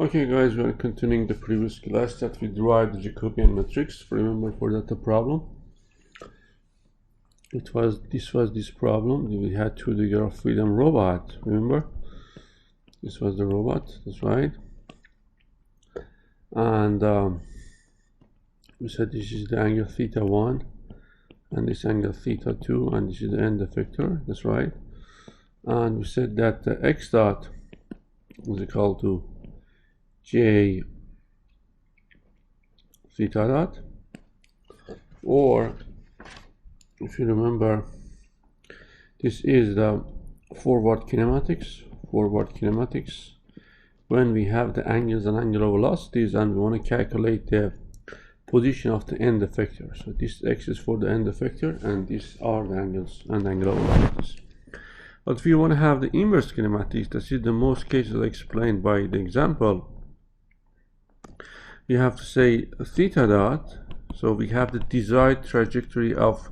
Okay guys, we are continuing the previous class that we derived the Jacobian matrix. Remember, for that the problem, this was this problem. We had 2 degree of freedom robot. Remember, this was the robot, that's right. And we said this is the angle theta 1 and this angle theta 2, and this is the end effector, that's right. And we said that the x dot is equal to j theta dot, or if you remember, this is the forward kinematics when we have the angles and angular velocities and we want to calculate the position of the end effector. So this x is for the end effector and these are the angles and angular velocities. But if you want to have the inverse kinematics, that is the most cases explained by the example, you have to say theta dot. So we have the desired trajectory of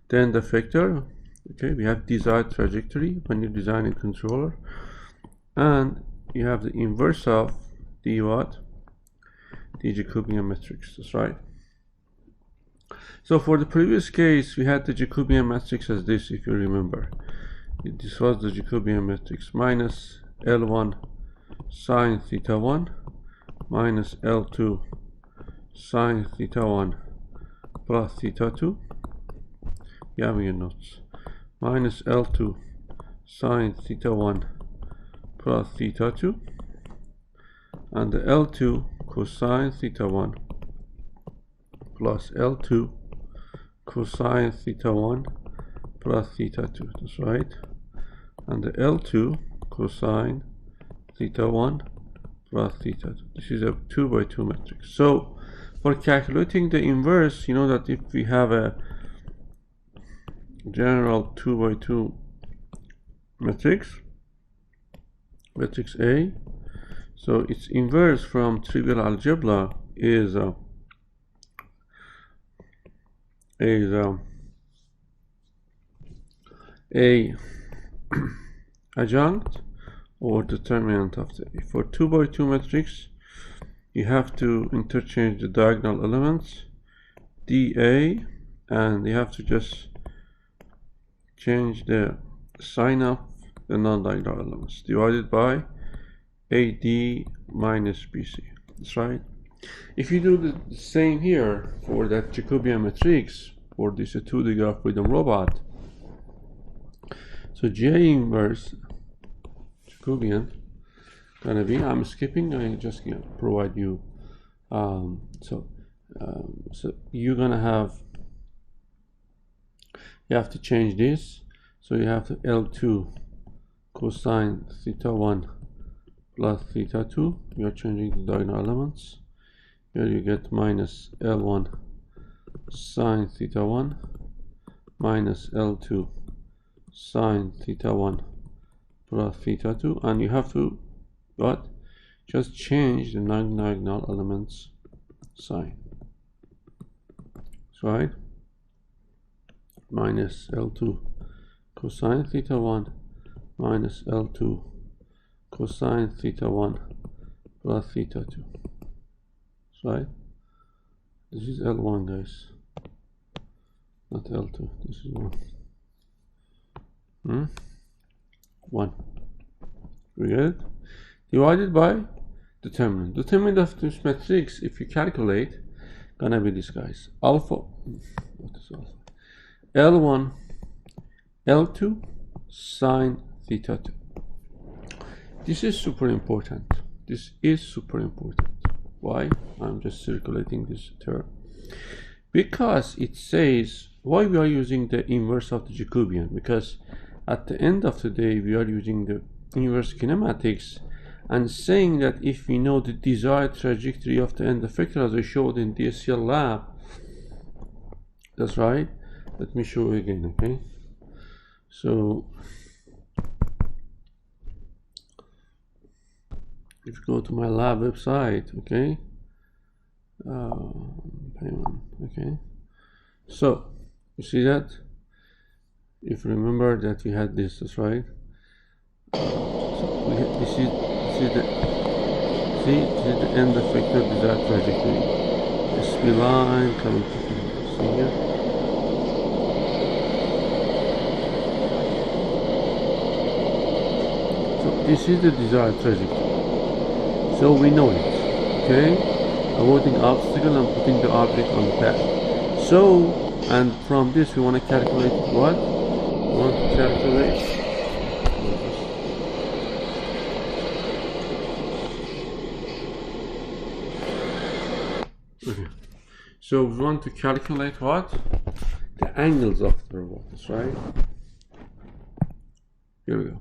the end effector. Okay, we have desired trajectory when you design a controller, and you have the inverse of the what? The Jacobian matrix. That's right. So for the previous case, we had the Jacobian matrix as this, if you remember. This was the Jacobian matrix: minus L1 sine theta 1 minus L2 sine theta 1 plus theta 2. You have your notes. Minus L2 sine theta 1 plus theta 2, and the L2 cosine theta 1 plus L2 cosine theta 1 plus theta 2. That's right. And the L2 cosine theta 1 plus theta 2. This is a 2 by 2 matrix. So for calculating the inverse, you know that if we have a general 2 by 2 matrix A, so its inverse from trivial algebra is a adjunct or determinant of the A. For 2 by 2 matrix, you have to interchange the diagonal elements dA, and you have to just change the sign of the non-diagonal elements, divided by AD minus BC. That's right. If you do the same here for that Jacobian matrix, for this 2 degree of freedom robot, so J inverse Jacobian gonna be, I'm skipping, I just provide you, so you're gonna have, you have to change this. So you have to L2 cosine theta 1 plus theta 2. You are changing the diagonal elements. Here you get minus L1 sine theta 1 minus L2 sine theta 1 plus theta 2, and you have to what? Just change the non-diagonal elements sign. That's right. Minus L2 cosine theta 1 minus L2 cosine theta 1 plus theta 2. That's right. This is L1, guys, not L2. This is 1. 1. We get it? Divided by determinant. Determinant of this matrix, if you calculate, gonna be this, guys. Alpha. What is alpha? L1 L2 sine theta 2. This is super important. This is super important. Why? I'm just circulating this term because it says why we are using the inverse of the Jacobian, because at the end of the day we are using the inverse kinematics and saying that if we know the desired trajectory of the end effector, as I showed in DSCL lab. That's right. Let me show you again, okay? So if you go to my lab website, okay, okay, so you see that, if you remember that we had this, that's right. So this is the See, this is the end effector desired trajectory. The speed line coming to here. See here? So this is the desired trajectory. So we know it. Okay? Avoiding obstacle and putting the object on the path. So, and from this we want to calculate what? We want to calculate So we want to calculate what? The angles of the robots, right? Here we go.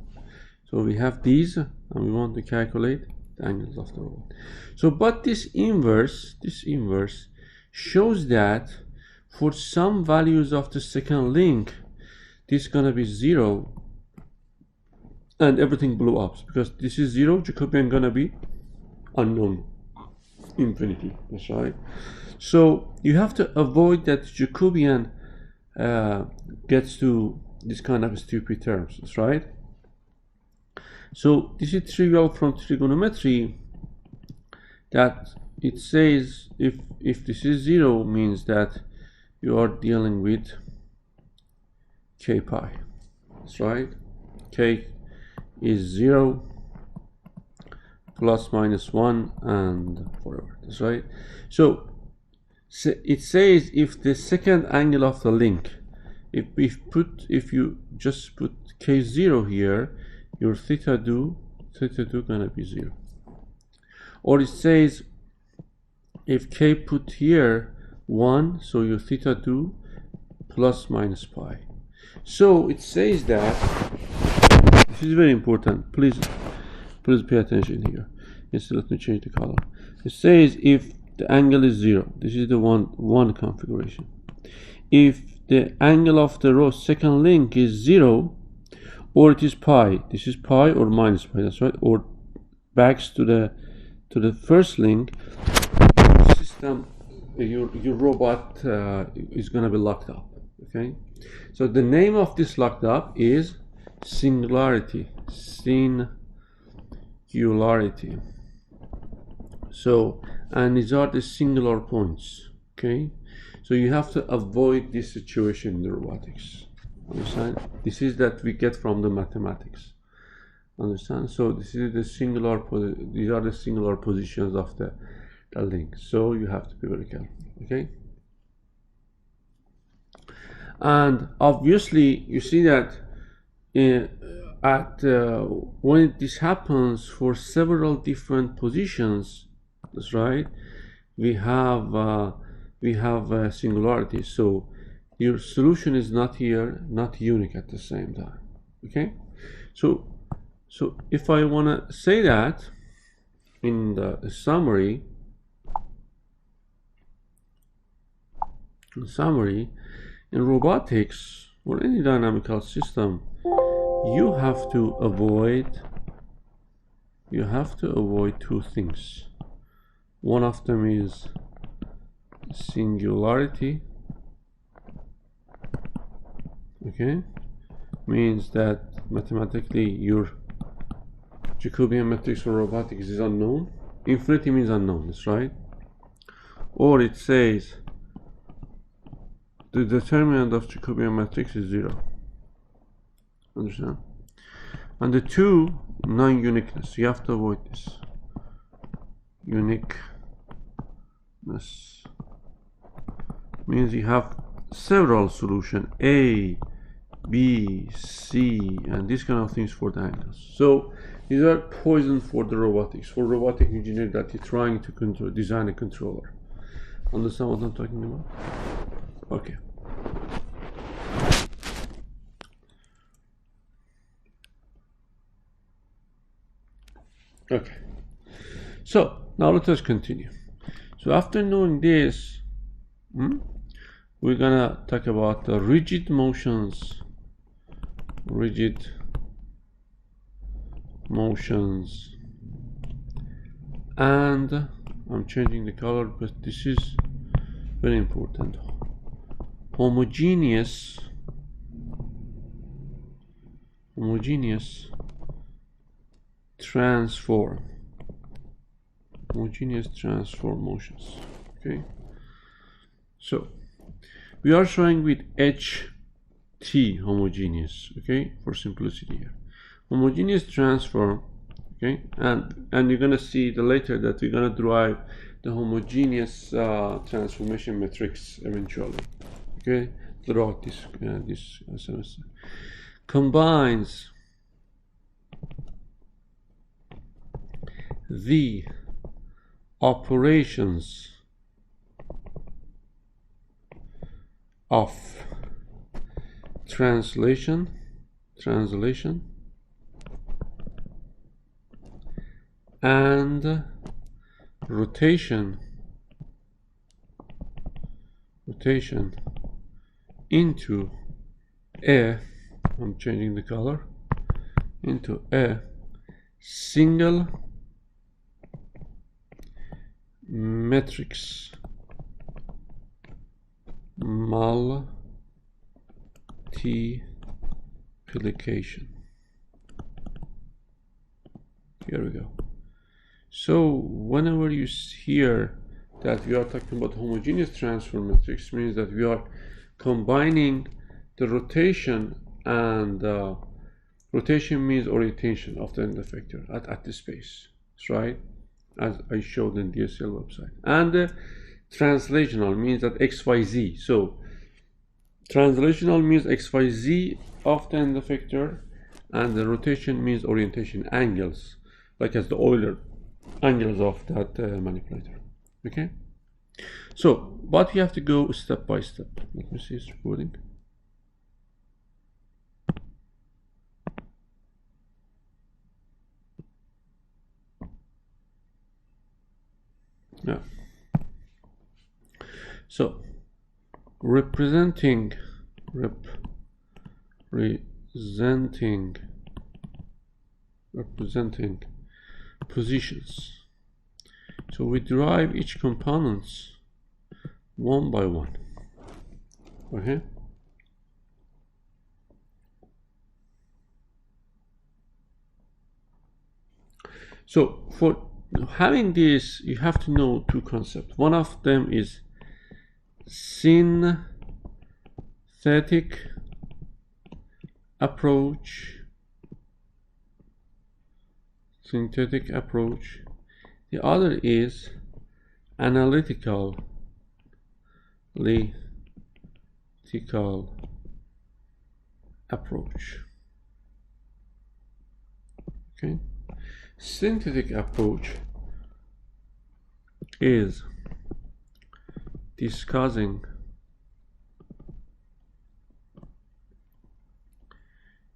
So we have these, and we want to calculate the angles of the robot. So, but this inverse shows that for some values of the second link, this is gonna be 0, and everything blew up because this is 0. Jacobian gonna be unknown, infinity. That's right. So you have to avoid that Jacobian gets to this kind of stupid terms. That's right. So this is trivial from trigonometry, that it says if this is 0 means that you are dealing with k pi. That's right. K is 0 plus minus 1 and forever. That's right. So it says if the second angle of the link, if you just put k0 here, your theta 2 gonna be 0. Or it says if k put here 1, so your theta 2 plus minus pi. So it says that this is very important. Please pay attention here. Yes, let me change the color. It says if the angle is 0, this is the one configuration. If the angle of the row second link is 0, or it is pi, this is pi or minus pi, that's right, or backs to the first link, your system, your robot is gonna be locked up. Okay, so the name of this locked up is singularity. Singularity. So, and these are the singular points. Okay, so you have to avoid this situation in the robotics. Understand? This is that we get from the mathematics. Understand? So this is the singular. These are the singular positions of the link. So you have to be very careful. Okay. And obviously, you see that when this happens for several different positions, that's right. We have singularity. So your solution is not here, not unique at the same time. Okay. So if I want to say that in the summary, in robotics or any dynamical system, you have to avoid two things. One of them is singularity. Okay, means that mathematically your Jacobian matrix for robotics is unknown. Infinity means unknown, that's right. Or it says the determinant of Jacobian matrix is 0. Understand? And the two, non-uniqueness. You have to avoid this. Uniqueness means you have several solutions, A, B, C, and these kind of things for the angles. So these are poison for the robotics, for robotic engineer that you're trying to design a controller. Understand what I'm talking about? Okay. Okay. So now let us continue. So after knowing this, we're gonna talk about the rigid motions. And I'm changing the color because this is very important. Homogeneous transform. homogeneous transformations. Okay, so we are showing with HT homogeneous, okay, for simplicity here. Homogeneous transform, okay, and you're gonna see later that we're gonna derive the homogeneous transformation matrix eventually, okay, throughout this semester. Combines the operations of translation and rotation into a, I'm changing the color, into a single matrix multiplication. Here we go. So whenever you hear that we are talking about homogeneous transform matrix, means that we are combining the rotation, and rotation means orientation of the end effector at the space, right, as I showed in DSCL website. And translational means that XYZ. So translational means XYZ of the end effector, and the rotation means orientation, angles, like as the Euler angles of that manipulator. Okay, so but we have to go step by step. Let me see it's recording. Yeah, so representing positions. So we derive each components one by one. Okay. So for having this, you have to know two concepts. One of them is synthetic approach. The other is analytical approach. Okay, synthetic approach is discussing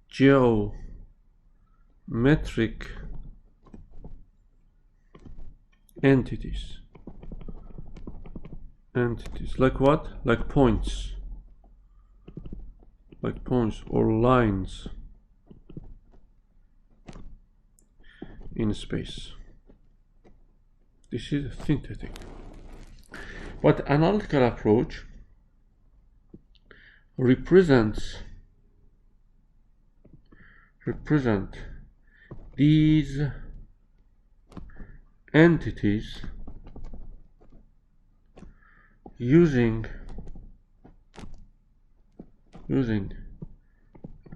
geometric entities, like what? Like points or lines in space. This is synthetic. But analytical approach represent these entities using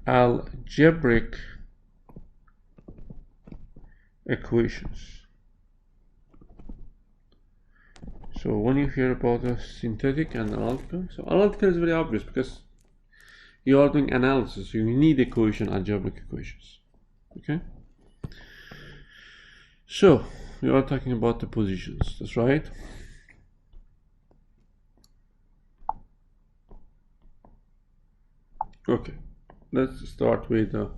algebraic equations. So when you hear about a synthetic and analytical, so analytical is very obvious because you are doing analysis, so you need algebraic equations. Okay, so we are talking about the positions, that's right. Okay, let's start with a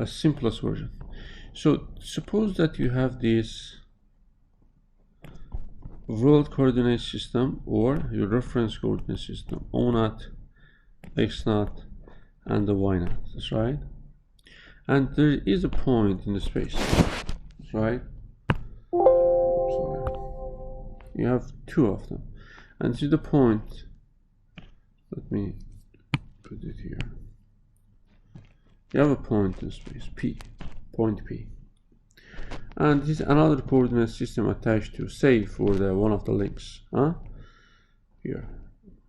simplest version. So suppose that you have this world coordinate system or your reference coordinate system, O0, X0, and the Y0, that's right. And there is a point in the space, that's right. Sorry. You have two of them, and this is the point. Let me put it here. You have a point in space, P, point P, and this is another coordinate system attached to, say, for the one of the links here.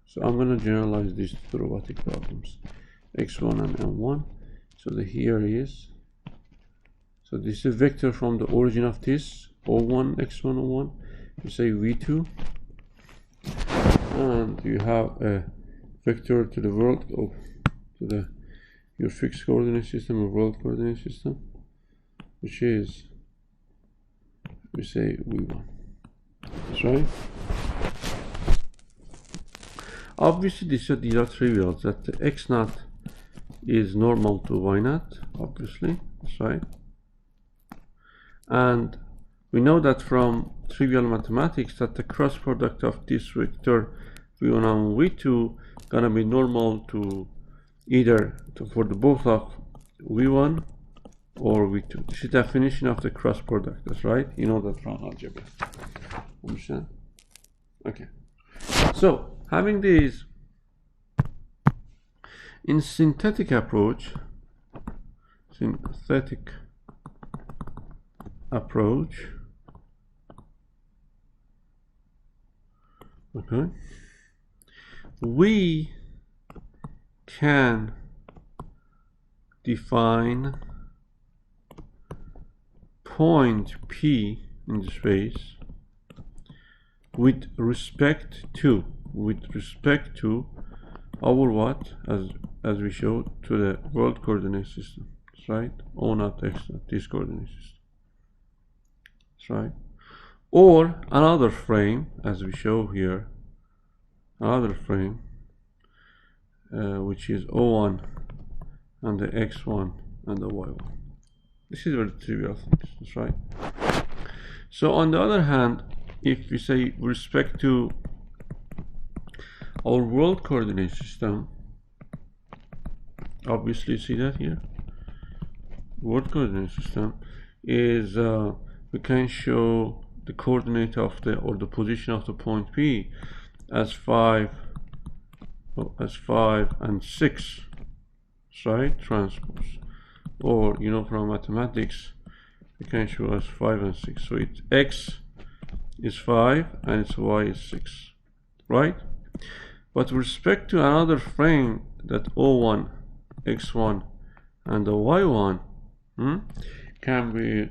So I'm going to generalize this to robotic problems, x1 and m1. So the here is, so this is a vector from the origin of this o1 x1 o1, you say v2, and you have a vector to the world of your fixed coordinate system or world coordinate system, which is, we say v1. That's right. Obviously these are trivial, that the x naught is normal to y naught, obviously. That's right. And we know that from trivial mathematics that the cross product of this vector v1 and v2 gonna be normal to either for the both of v1 or v2. This is the definition of the cross product. That's right. You know that from algebra. Understand? Okay. So having these in synthetic approach, okay, we can define point P in the space with respect to our what, as we showed, to the world coordinate system. That's right. O naught x naught, this coordinate system. That's right. Or another frame, as we show here, another frame, which is O1 and the x1 and the y1. This is very trivial things. That's right. So on the other hand, if we say with respect to our world coordinate system, obviously see that here, world coordinate system is we can show the coordinate of the, or the position of the point P as 5 and 6, right, transpose, or you know from mathematics we can show as 5 and 6. So it's x is 5 and its y is 6, right? But with respect to another frame, that O1, x1 and the y1 can be,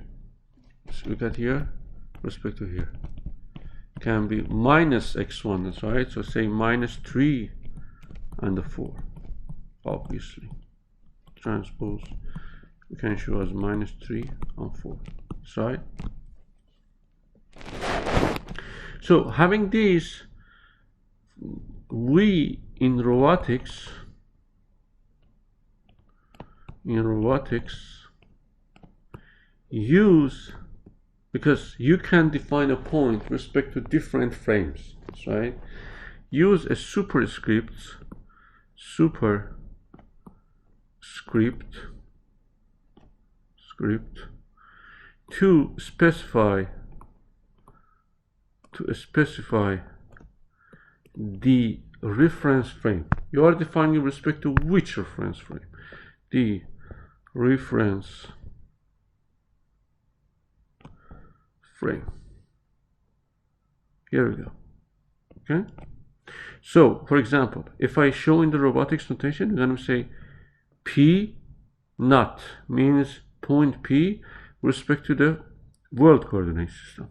let's look at here, respect to here, can be minus x1, that's right. So say minus 3 and the 4, obviously. Transpose, we can show as minus 3 and 4, that's right. So having these, we in robotics use, because you can define a point with respect to different frames, that's right, use a superscript to specify the reference frame. You are defining with respect to which reference frame? The reference frame. Here we go. Okay. So, for example, if I show in the robotics notation, we're going to say P naught means point P with respect to the world coordinate system.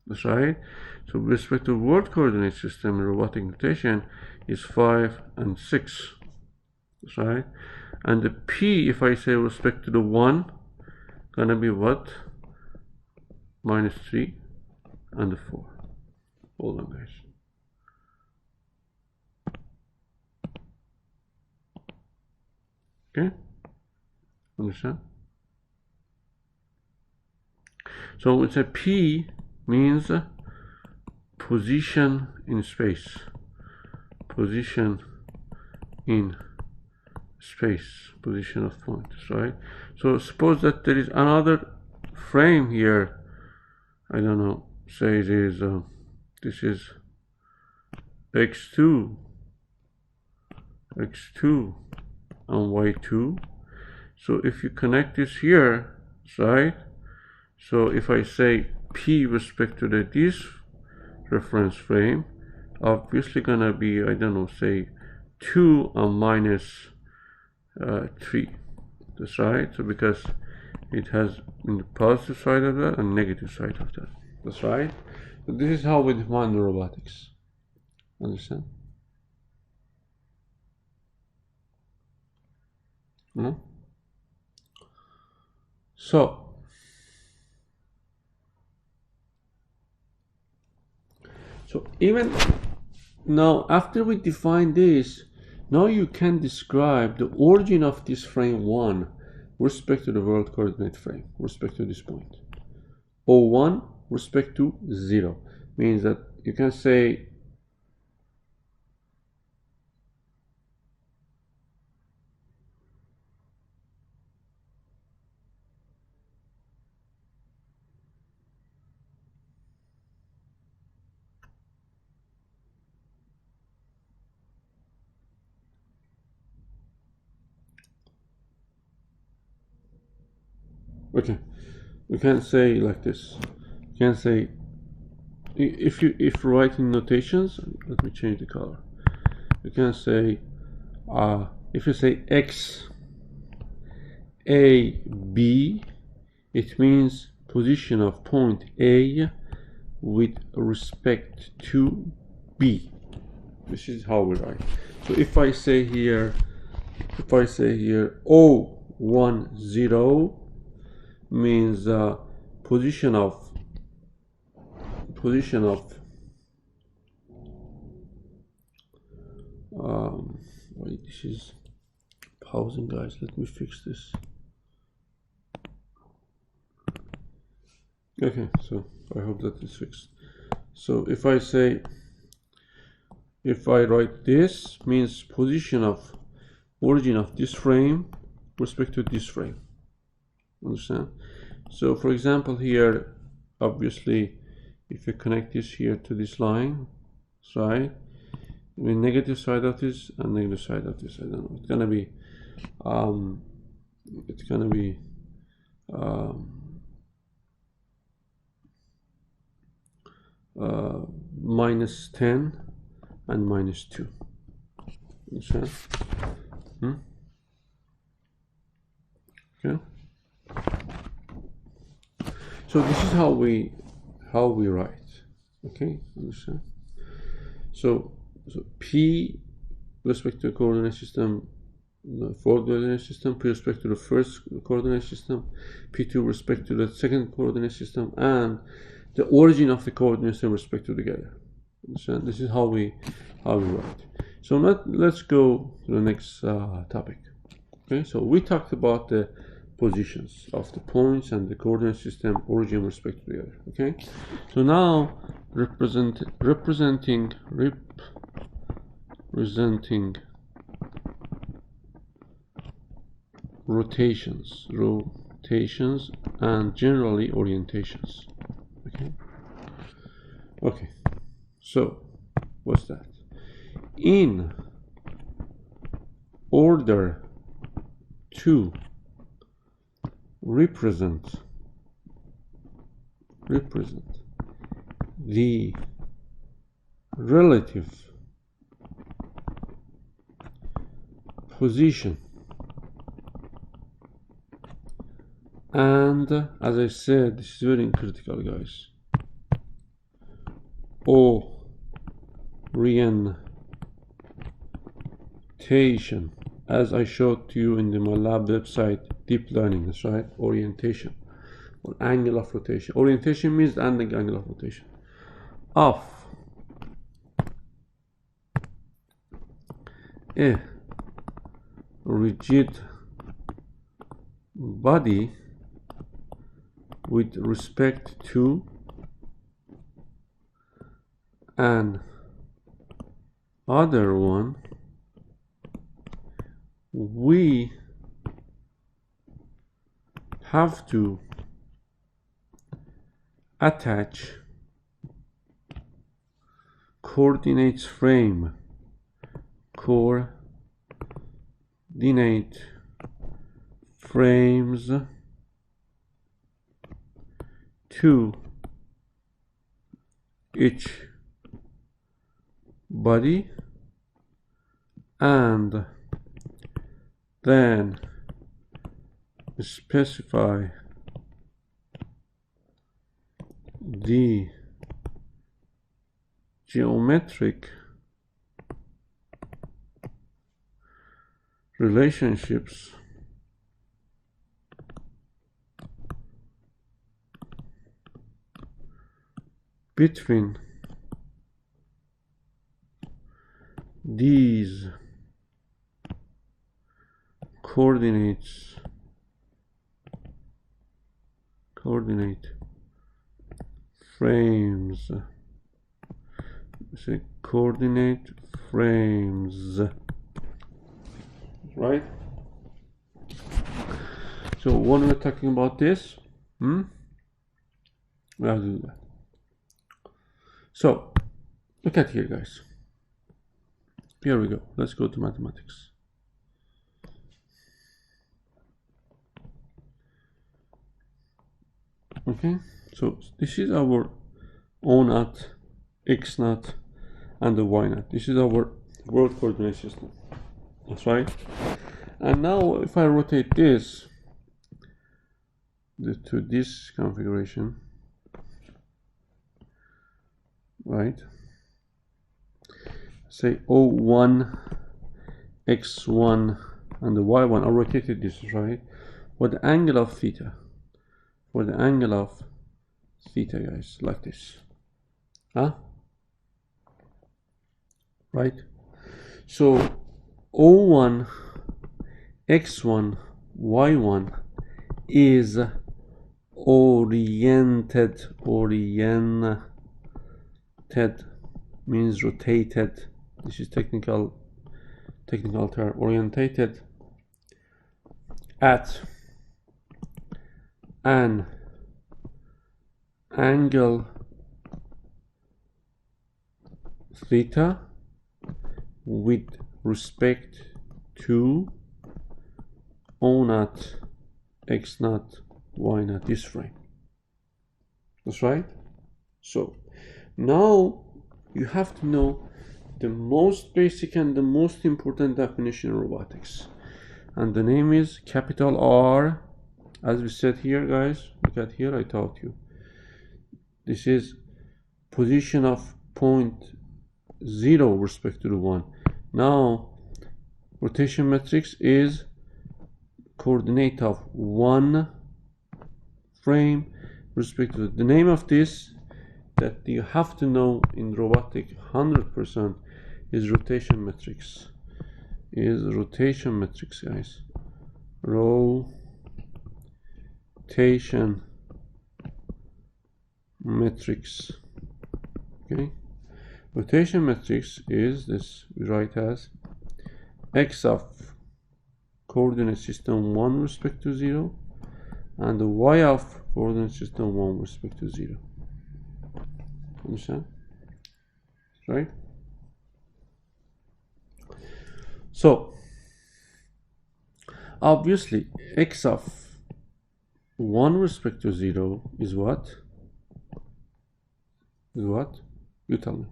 That's right. So with respect to world coordinate system, robotic notation is 5 and 6. That's right. And the P, if I say with respect to the 1, gonna be what? Minus 3 and the 4. Hold on, guys. Okay? Understand? So it's a P means position in space. Position in space. Position of points, right? So suppose that there is another frame here. I don't know. Say it is this is x2 and y2. So if you connect this here, right? So if I say P respect to this reference frame, obviously gonna be, I don't know, say 2 and minus 3. That's right. So because it has in the positive side of that and negative side of that. That's right. So this is how we define the robotics. Understand? No? So even now, after we define this, now you can describe the origin of this frame 1 with respect to the world coordinate frame, with respect to this point. O1 respect to 0 means that you can say okay, we can say like this. You can say if writing notations, let me change the color. You can say if you say x a b, it means position of point A with respect to B. This is how we write. So if I say here O10 means position of wait, this is pausing, guys. Let me fix this. Okay, so I hope that is fixed. So if I write this, means position of origin of this frame with respect to this frame. Understand? So for example here, obviously if you connect this here to this line, right, the negative side of this and negative side of this, I don't know, it's gonna be minus 10 and minus 2. Understand? Okay. So this is how we write. Okay, understand? So P with respect to the coordinate system, the fourth coordinate system, P with respect to the first coordinate system, P2 with respect to the second coordinate system, and the origin of the coordinates in respect to together. Understand? This is how we write. So let's go to the next topic. Okay, so we talked about the positions of the points and the coordinate system origin with respect to the other. Okay, so now representing rotations and generally orientations. Okay, so what's that? In order to represent the relative position, and as I said, this is very critical, guys, orientation, as I showed to you in my lab website, deep learning. That's right, orientation or angle of rotation. Orientation means the angle of rotation of a rigid body with respect to an other one. We have to attach coordinate frames to each body, and then specify the geometric relationships between these coordinate frames. Say coordinate frames, right? So when we're talking about this, we have to do that. So look at here, guys. Here we go. Let's go to mathematics. Okay, so this is our O naught, X naught, and the Y naught. This is our world coordinate system. That's right. And now if I rotate this to this configuration, right, say O1, X1, and the Y1, I rotated this, right, for the angle of theta. For the angle of theta, guys, like this. Right? So O1, X1, Y1 is oriented means rotated. This is technical term. Orientated at an angle theta with respect to O naught, X naught, Y naught, this frame. That's right. So now you have to know the most basic and the most important definition in robotics, and the name is capital R. As we said here, guys, look at here, I taught you. This is position of point 0 with respect to the 1. Now, rotation matrix is coordinate of one frame with respect to the name of this that you have to know in robotic 100% is rotation matrix. Is rotation matrix, guys. Rotation matrix. Okay. Rotation matrix is this, we write as x of coordinate system 1 with respect to 0 and the y of coordinate system 1 with respect to 0. Understand? Right? So obviously x of 1 with respect to 0 is what? Is what? You tell me.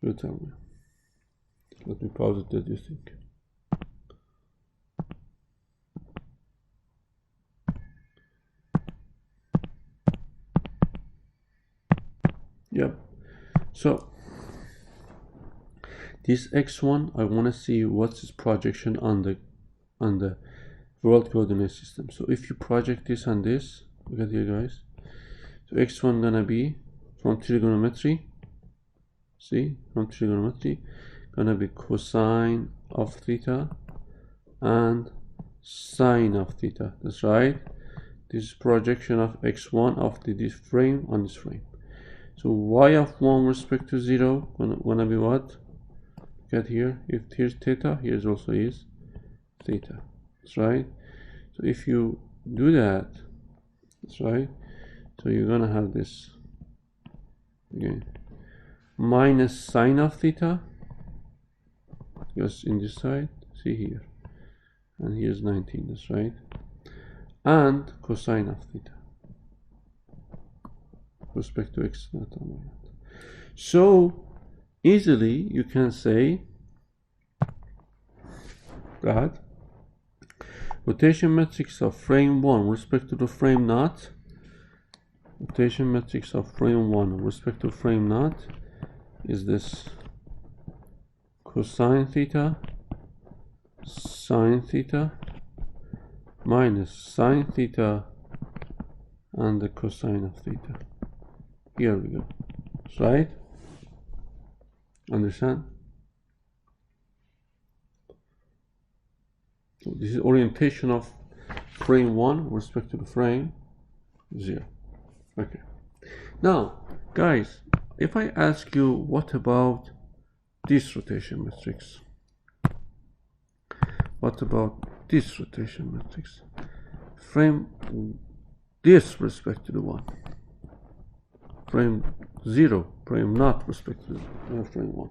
You tell me. Let me pause it. What do you think? Yep. So this x1, I want to see what's its projection on the world coordinate system. So if you project this on this, look at here, guys. So x1 gonna be from trigonometry. See, from trigonometry, gonna be cosine of theta and sine of theta. That's right. This is projection of x1 of this frame on this frame. So y of 1 with respect to 0 gonna be what? Look at here. If here's theta, here's also is theta. That's right. So if you do that, that's right. So you're gonna have this again. Minus sine of theta, just in this side, see here, and here's 19, that's right, and cosine of theta with respect to x naught and y naught. So easily you can say that rotation matrix of frame 1 with respect to the frame naught, rotation matrix of frame 1 with respect to frame naught is this cosine theta, sine theta, minus sine theta, and the cosine of theta. Here we go. Right? Understand? So this is orientation of frame 1 with respect to the frame 0. Okay. Now, guys, if I ask you what about this rotation matrix? What about this rotation matrix? Frame this respect to the 1. Frame 0, frame not respect to the frame 1.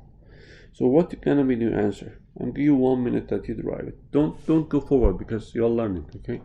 So what gonna be the answer? I'll give you 1 minute that you derive it. Don't go forward because you're learning, okay?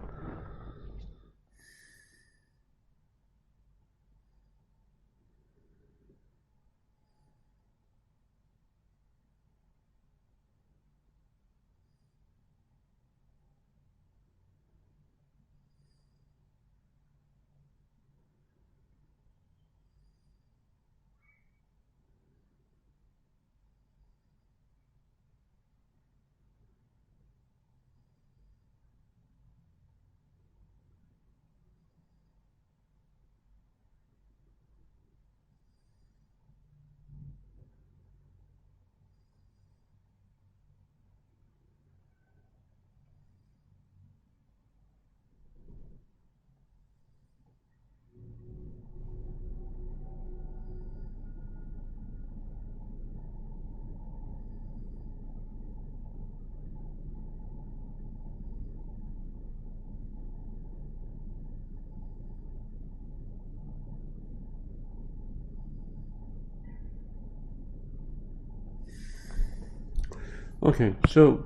Okay, so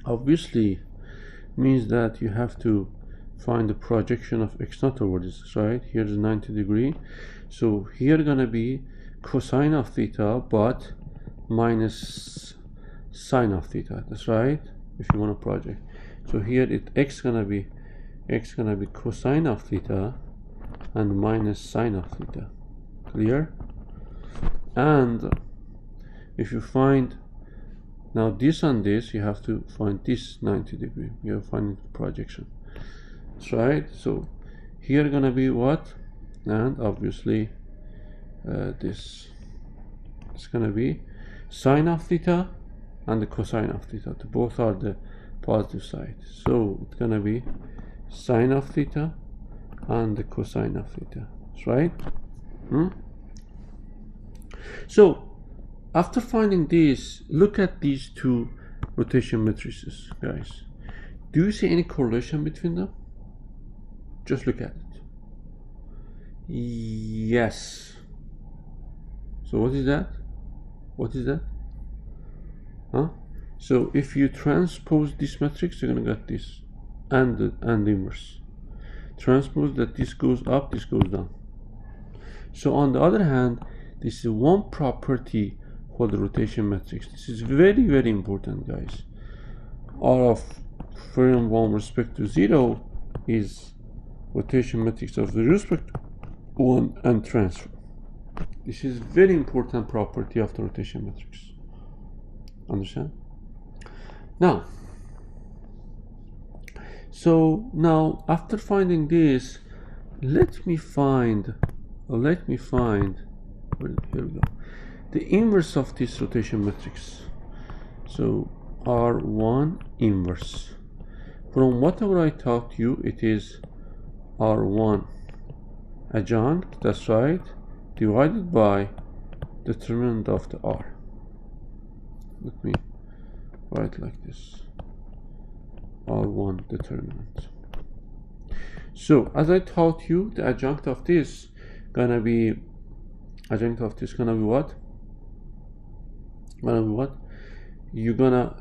obviously means that you have to find the projection of x naught over this, right? Here's 90 degree. So here gonna be cosine of theta, but minus sine of theta. That's right. If you want to project. So here x gonna be cosine of theta and minus sine of theta. Clear? And if you find now this and this, you have to find this 90 degree. You're finding the projection. That's right. So here gonna be what? And obviously this. It's gonna be sine of theta and the cosine of theta. Both are the positive side. So it's gonna be sine of theta and the cosine of theta. That's right. So after finding this, look at these two rotation matrices, guys. Do you see any correlation between them? Just look at it. Yes. So what is that? What is that? Huh? So if you transpose this matrix, you're gonna get this and the inverse. Transpose that this goes up, this goes down. So on the other hand, this is one property for the rotation matrix. This is very, very important, guys. R of frame 1 respect to 0 is rotation matrix of the respect 1 and transfer. This is very important property of the rotation matrix. Understand? Now, so now after finding this, let me find here we go, the inverse of this rotation matrix. So R1 inverse. From whatever I taught you, it is R1 adjunct, that's right, divided by determinant of the R. Let me write like this. R1 determinant. So as I taught you, the adjunct of this gonna be what? You're gonna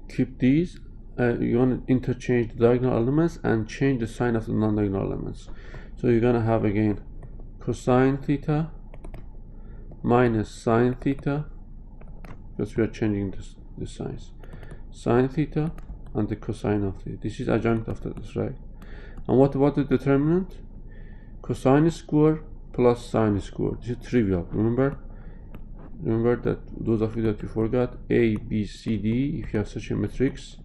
keep these you want to interchange the diagonal elements and change the sign of the non-diagonal elements. So you're gonna have again cosine theta minus sine theta, because we are changing the signs. Sine theta and the cosine of theta. This is adjunct of this, right? And what about the determinant? Cosine square plus sine square. This is trivial. Remember that those of you that you forgot, A, B, C, D, if you have such a matrix,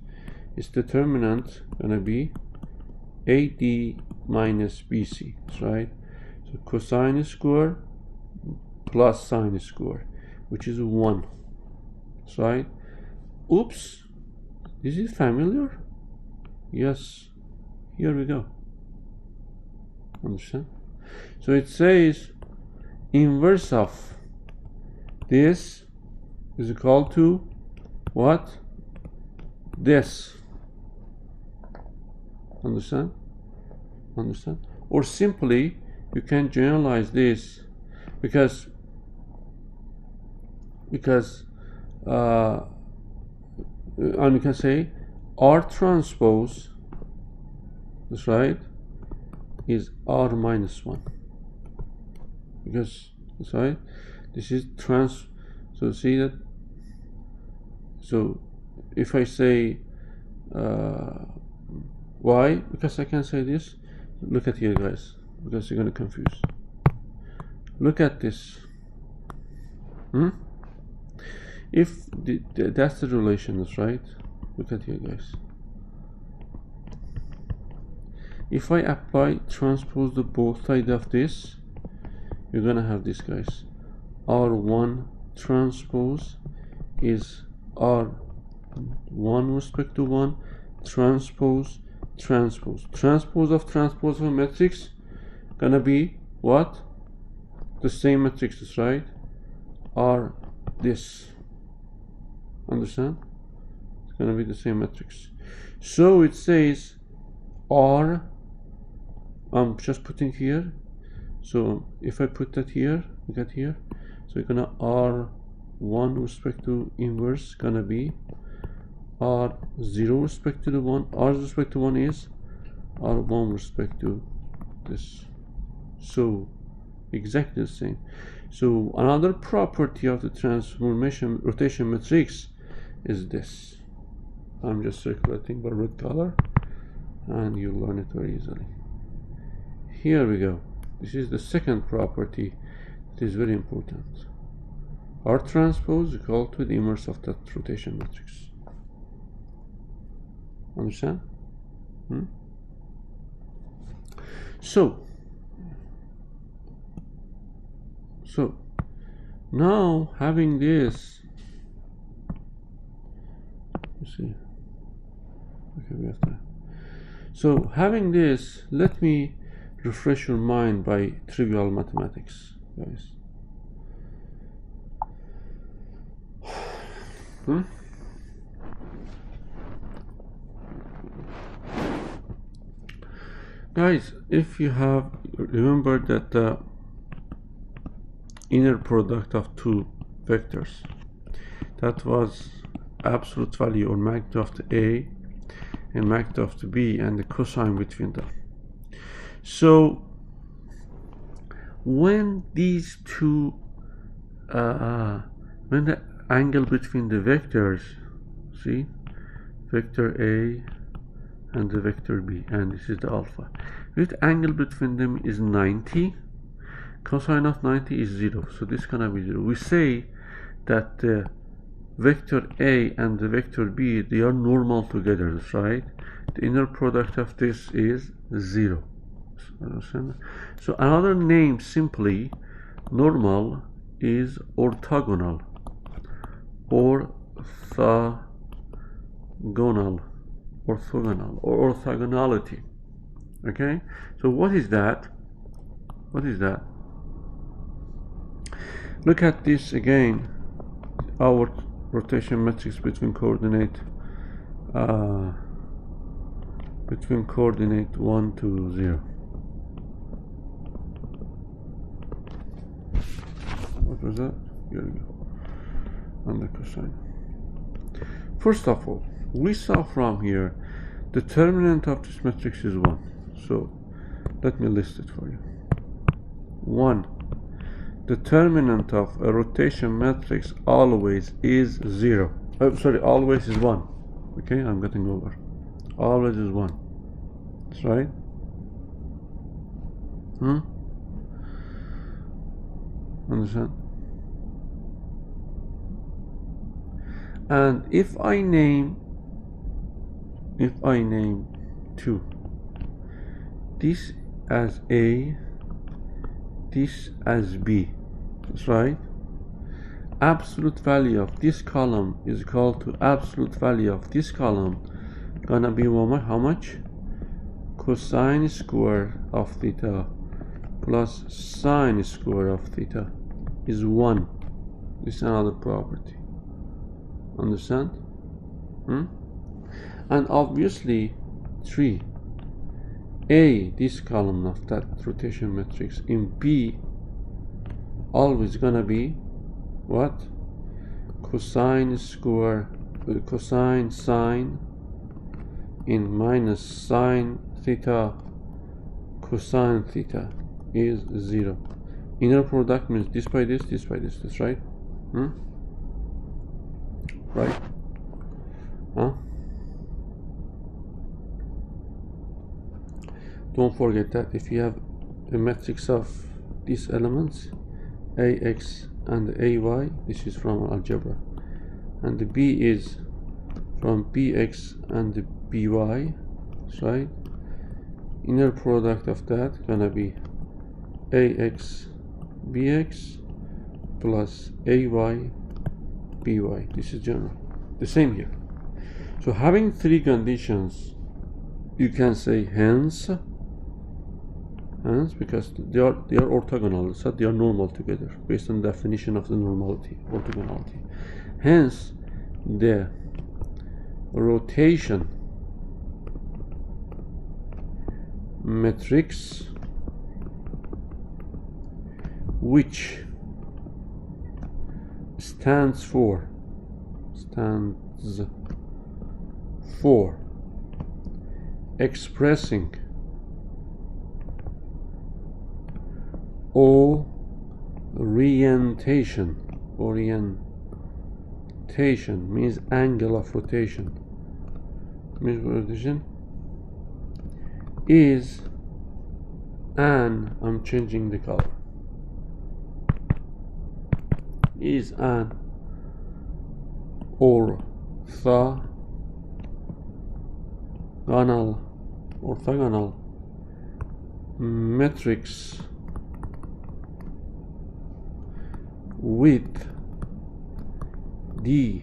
its determinant gonna be AD minus BC. That's right. So cosine square plus sine square, which is 1. That's right. Oops. This is familiar? Yes. Here we go. Understand? So it says inverse of this is equal to what? This. Understand? Understand? Or simply you can generalize this because and you can say R transpose, that's right, is R minus 1, because that's right, this is so see that, so if I say why, because I can say this, look at here guys, because you're gonna confuse. Look at this. If that's the relation, that's right. Look at here guys. If I apply transpose to both sides of this, you're gonna have this guys. R1 transpose is R1 respect to 1 transpose of transpose of a matrix gonna be what? The same matrix, is right? R this. Understand? It's gonna be the same matrix. So it says R, I'm just putting here. So if I put that here, look at here. So you're gonna R1 respect to inverse gonna be R0 respect to the 1. R respect to 1 is R1 respect to this. So exactly the same. So another property of the transformation rotation matrix is this. I'm just circulating by red color and you'll learn it very easily. Here we go. This is the second property that is very important. R transpose is equal to the inverse of that rotation matrix. Understand? So now having this, you see, okay, we have that. So having this, let me refresh your mind by trivial mathematics, guys. Guys, if you have, remember that the inner product of two vectors, that was absolute value or magnitude of the A and magnitude of the B and the cosine between them. So when these two when the angle between the vectors, see, vector A and the vector B, and this is the alpha, if the angle between them is 90, cosine of 90 is 0, so this cannot be 0. We say that the vector A and the vector B, they are normal together, that's right? The inner product of this is 0. So another name simply normal is orthogonal, orthogonal or orthogonality. Okay, so what is that? What is that? Look at this again, our rotation matrix between coordinate 1 to 0. What was that? Here we go. And the cosine. First of all, we saw from here determinant of this matrix is 1. So let me list it for you. 1. Determinant of a rotation matrix always is 0. Oh, sorry, always is 1. Okay, I'm getting over. Always is 1. That's right. Understand? And if I name 2, this as A, this as B, that's right. Absolute value of this column is equal to absolute value of this column, gonna be how much? Cosine square of theta plus sine square of theta is 1. This is another property. Understand? And obviously 3. A, this column of that rotation matrix in B always gonna be what? Cosine square, cosine sine in minus sine theta cosine theta is 0. Inner product means this by this, this by this. That's right. Right? Don't forget that if you have a matrix of these elements, AX and AY, this is from algebra, and the B is from BX and the BY, that's right. Inner product of that gonna be AX BX plus AY BY. This is general. The same here. So having 3 conditions, you can say hence because they are orthogonal, so they are normal together based on the definition of the normality, orthogonality. Hence the rotation matrix which stands for expressing orientation means angle of rotation, is an, I'm changing the color, is an orthogonal matrix with the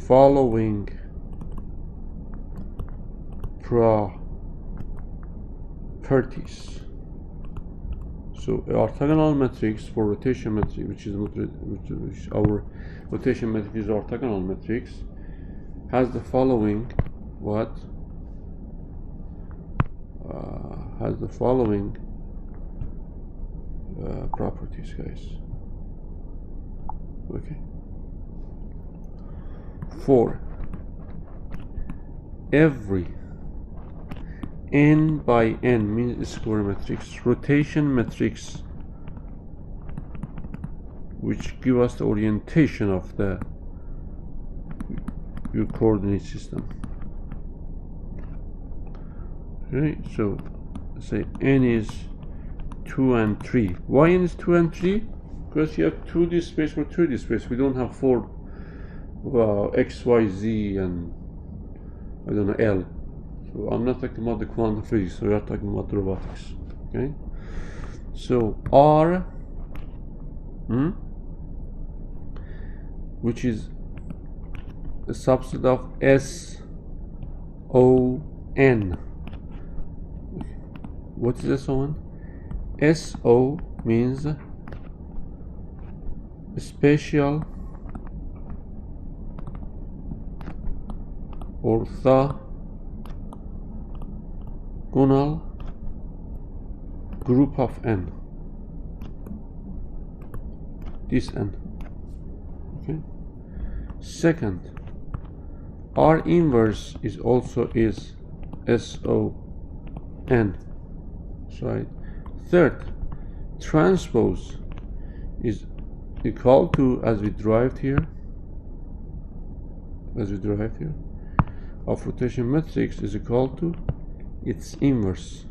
following properties. So orthogonal matrix for rotation matrix, which our rotation matrix is orthogonal matrix, has the following properties, guys. Okay. For every n by n means square matrix, rotation matrix, which give us the orientation of your coordinate system. Okay, so say n is 2 and 3. Why n is 2 and 3? Because you have 2D space or 3D space. We don't have 4 X, Y, Z, and I don't know, L. So I'm not talking about the quantum physics, so we are talking about robotics. Okay? So R, which is a subset of SON. What is SON? SO means spatial orthogonal group of n. This n. Okay. Second, R inverse is also is SON, right? Third, transpose is equal to, as we derived here, of rotation matrix is equal to its inverse.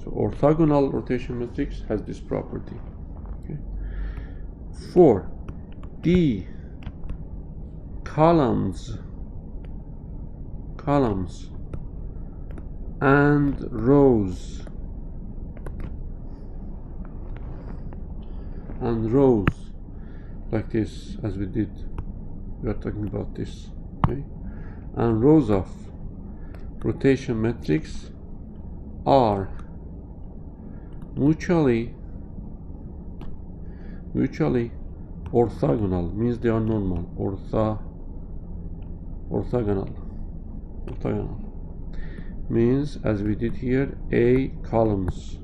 So orthogonal rotation matrix has this property. Okay. 4, D columns and rows like this, as we did. We are talking about this, okay? And rows of rotation matrix are mutually orthogonal, means they are normal. Orthogonal means, as we did here, A columns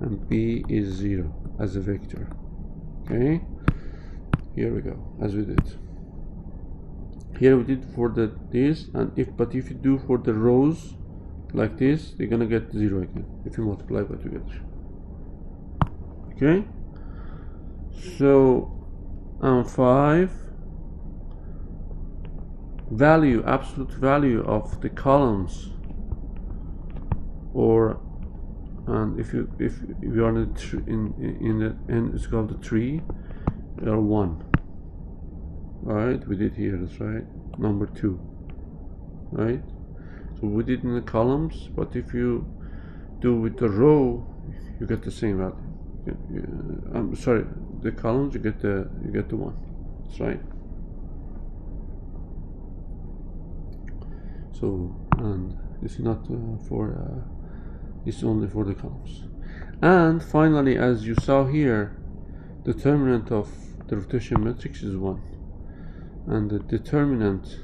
and B is 0 as a vector. Okay, here we go, as we did here. We did for this, and if you do for the rows like this, you're gonna get 0 again if you multiply by together. Okay, so 5, absolute value of the columns, and if you are in the n is called the tree, are 1. Right, we did here, that's right, number 2, right? So we did in the columns, but if you do with the row, you get the same value. I'm sorry, the columns, you get the 1. That's right. So, and this is not it's only for the columns. And finally, as you saw here, determinant of the rotation matrix is 1, and the determinant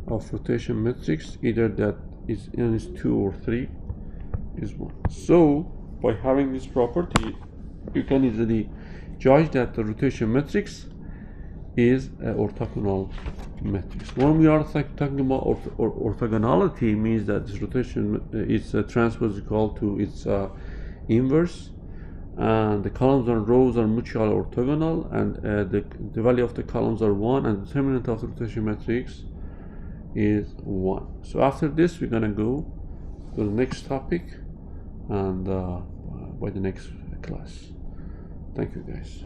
of rotation matrix, either that is n is 2 or 3, is 1. So by having this property, you can easily judge that the rotation matrix is an orthogonal matrix. When we are talking about orthogonality, means that this rotation is transpose equal to its inverse, and the columns and rows are mutually orthogonal, and the value of the columns are 1, and the determinant of the rotation matrix is 1. So after this, we're gonna go to the next topic, and by the next class. Thank you, guys.